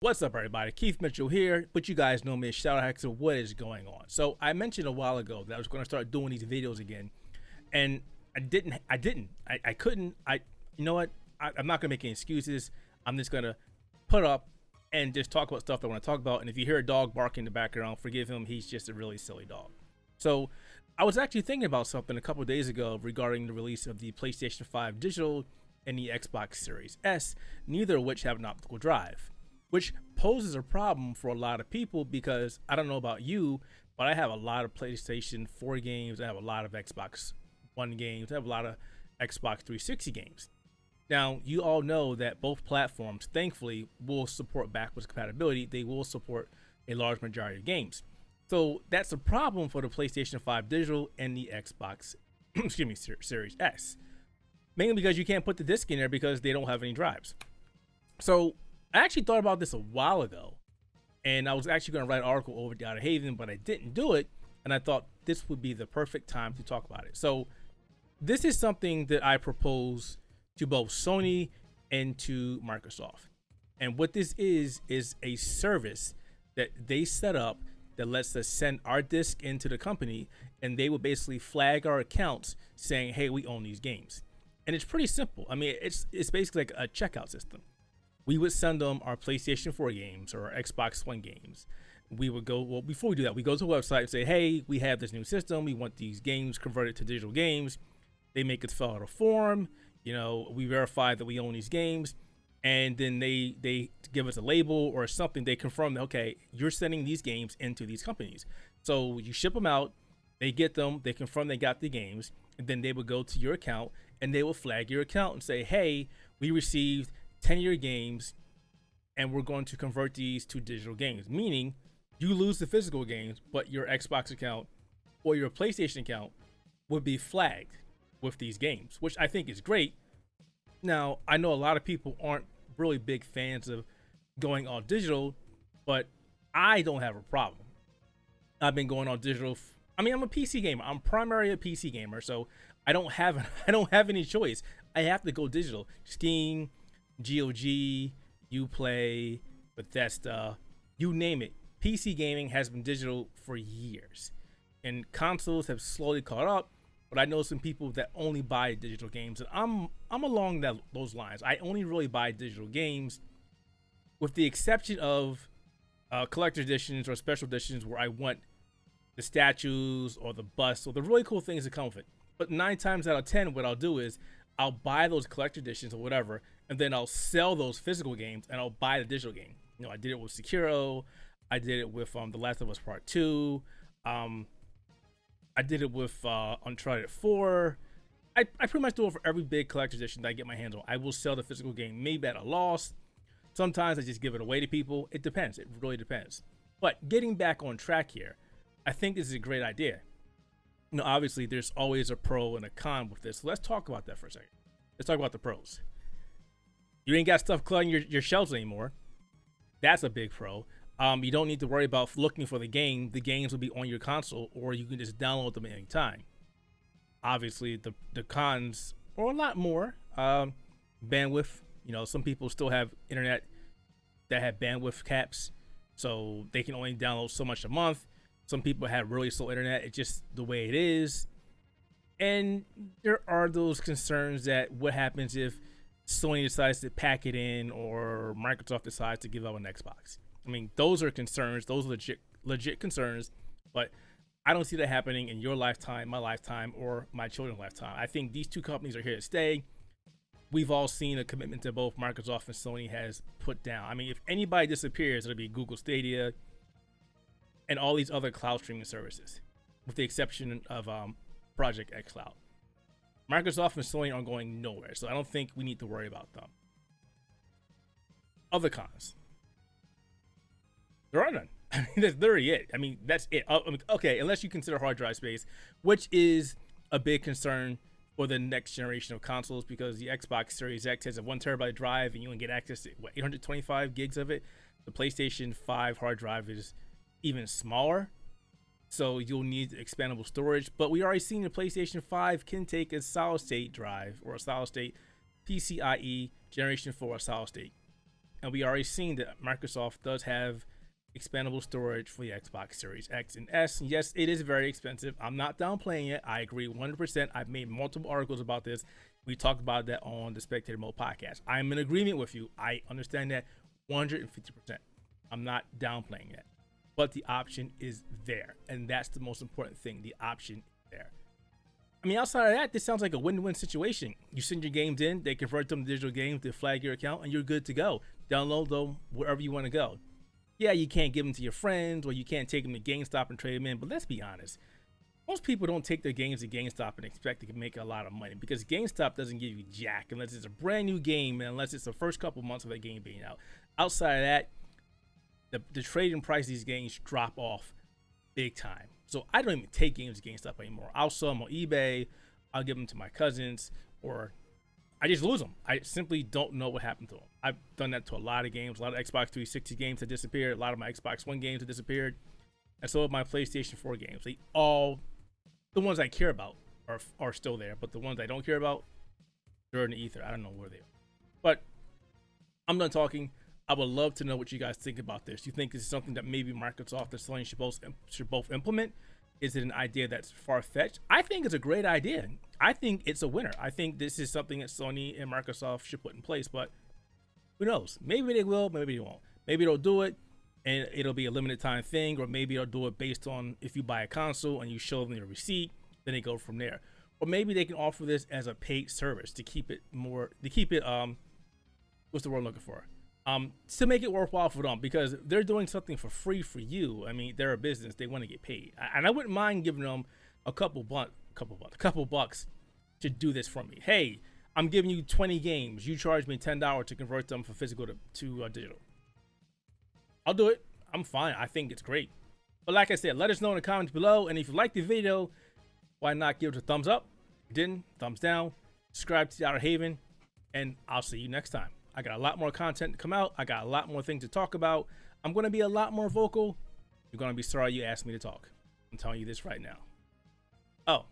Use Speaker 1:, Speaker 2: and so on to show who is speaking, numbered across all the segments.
Speaker 1: What's up, everybody? Keith Mitchell here, but you guys know me as Shadow Hacker. What is going on? So I mentioned a while ago that I was going to start doing these videos again, and I couldn't. You know what? I'm not going to make any excuses. I'm just going to put up and just talk about stuff I want to talk about. And if you hear a dog barking in the background, forgive him. He's just a really silly dog. So I was actually thinking about something a couple of days ago regarding the release of the PlayStation 5 Digital and the Xbox Series S, neither of which have an optical drive, which poses a problem for a lot of people because I don't know about you, but I have a lot of PlayStation 4 games. I have a lot of Xbox One games. I have a lot of Xbox 360 games. Now, you all know that both platforms, thankfully, will support backwards compatibility. They will support a large majority of games. So that's a problem for the PlayStation 5 Digital and the Xbox Series S. Mainly because you can't put the disc in there because they don't have any drives. So I actually thought about this a while ago, and I was actually going to write an article over at Outerhaven, but I didn't do it, and I thought this would be the perfect time to talk about it. So this is something that I propose to both Sony and to Microsoft. And what this is a service that they set up that lets us send our disc into the company, and they will basically flag our accounts saying, hey, we own these games. And it's pretty simple. I mean, it's basically like a checkout system. We would send them our PlayStation 4 games or our Xbox One games. We would go, well, before we do that, we go to a website and say, hey, we have this new system. We want these games converted to digital games. They make us fill out a form. You know, we verify that we own these games. And then they give us a label or something. They confirm that, okay, you're sending these games into these companies. So you ship them out. They get them. They confirm they got the games. And then they would go to your account and they will flag your account and say, hey, we received 10-year games and we're going to convert these to digital games, meaning you lose the physical games, but your Xbox account or your PlayStation account would be flagged with these games, which I think is great. Now, I know a lot of people aren't really big fans of going all digital, but I don't have a problem. I've been going all digital. I'm a PC gamer. I'm primarily a PC gamer, so I don't have any choice. I have to go digital. Steam, GOG, Uplay, Bethesda, you name it. PC gaming has been digital for years, and consoles have slowly caught up. But I know some people that only buy digital games, and I'm along those lines. I only really buy digital games, with the exception of collector editions or special editions where I want the statues or the busts or the really cool things that come with it. But 9 times out of 10, what I'll do is I'll buy those collector editions or whatever, and then I'll sell those physical games and I'll buy the digital game. You know, I did it with Sekiro. I did it with The Last of Us Part 2. I did it with Uncharted 4. I pretty much do it for every big collector edition that I get my hands on. I will sell the physical game, maybe at a loss. Sometimes I just give it away to people. It depends. It really depends. But getting back on track here, I think this is a great idea. You know, obviously there's always a pro and a con with this. So let's talk about that for a second. Let's talk about the pros. You ain't got stuff cluttering your shelves anymore. That's a big pro. You don't need to worry about looking for the game. The games will be on your console, or you can just download them at any time. Obviously, the cons are a lot more. Bandwidth. You know, some people still have internet that have bandwidth caps, so they can only download so much a month. Some people have really slow internet. It's just the way it is. And there are those concerns that what happens if Sony decides to pack it in or Microsoft decides to give up an Xbox. I mean, those are concerns. Those are legit concerns. But I don't see that happening in your lifetime, my lifetime, or my children's lifetime. I think these two companies are here to stay. We've all seen a commitment that both Microsoft and Sony has put down. I mean, if anybody disappears, it'll be Google Stadia and all these other cloud streaming services, with the exception of Project X Cloud. Microsoft and Sony aren't going nowhere, so I don't think we need to worry about them. Other cons. There are none. I mean, that's literally it. I mean, that's it. Okay, unless you consider hard drive space, which is a big concern for the next generation of consoles, because the Xbox Series X has a 1 terabyte drive and you can get access to 825 gigs of it. The PlayStation 5 hard drive is even smaller, so you'll need expandable storage. But we already seen the PlayStation 5 can take a solid state drive or a solid state PCIe Generation 4 solid state and we already seen that Microsoft does have expandable storage for the Xbox Series X and S. And yes, it is very expensive. I'm not downplaying it. I agree 100%. I've made multiple articles about this. We talked about that on the Spectator Mode podcast. I'm in agreement with you. I understand that 150%. I'm not downplaying that. But the option is there. And that's the most important thing. The option is there. I mean, outside of that, this sounds like a win-win situation. You send your games in, they convert them to digital games, they flag your account, and you're good to go. Download them wherever you want to go. Yeah, you can't give them to your friends, or you can't take them to GameStop and trade them in, but let's be honest. Most people don't take their games to GameStop and expect to make a lot of money, because GameStop doesn't give you jack unless it's a brand new game and unless it's the first couple months of that game being out. Outside of that, the trading price of these games drop off big time. So I don't even take games to GameStop anymore. I'll sell them on eBay. I'll give them to my cousins, or I just lose them. I simply don't know what happened to them. I've done that to a lot of games. A lot of Xbox 360 games have disappeared. A lot of my Xbox One games have disappeared. And so have my PlayStation 4 games. They all, the ones I care about are still there, but the ones I don't care about, they're in the ether. I don't know where they are. But I'm done talking. I would love to know what you guys think about this. Do you think this is something that maybe Microsoft and Sony should both implement? Is it an idea that's far-fetched? I think it's a great idea. I think it's a winner. I think this is something that Sony and Microsoft should put in place, but who knows? Maybe they will, maybe they won't. Maybe they'll do it and it'll be a limited time thing, or maybe they'll do it based on if you buy a console and you show them your receipt, then they go from there. Or maybe they can offer this as a paid service to keep it what's the word I'm looking for? To make it worthwhile for them, because they're doing something for free for you. I mean, they're a business; they want to get paid, and I wouldn't mind giving them a couple bucks to do this for me. Hey, I'm giving you 20 games. You charge me $10 to convert them from physical to digital. I'll do it. I'm fine. I think it's great. But like I said, let us know in the comments below, and if you like the video, why not give it a thumbs up? If you didn't, thumbs down. Subscribe to the Outerhaven, and I'll see you next time. I got a lot more content to come out. I got a lot more things to talk about. I'm going to be a lot more vocal. You're going to be sorry you asked me to talk. I'm telling you this right now. Oh.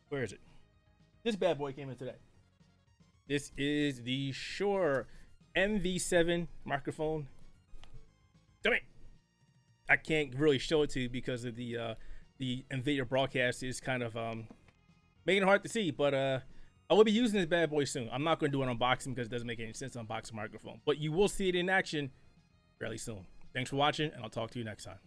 Speaker 1: Where is it? This bad boy came in today. This is the Shure MV7 microphone. Damn it. I can't really show it to you because of the NVIDIA broadcast is kind of making it hard to see, but I will be using this bad boy soon. I'm not going to do an unboxing because it doesn't make any sense to unbox a microphone, but you will see it in action fairly soon. Thanks for watching, and I'll talk to you next time.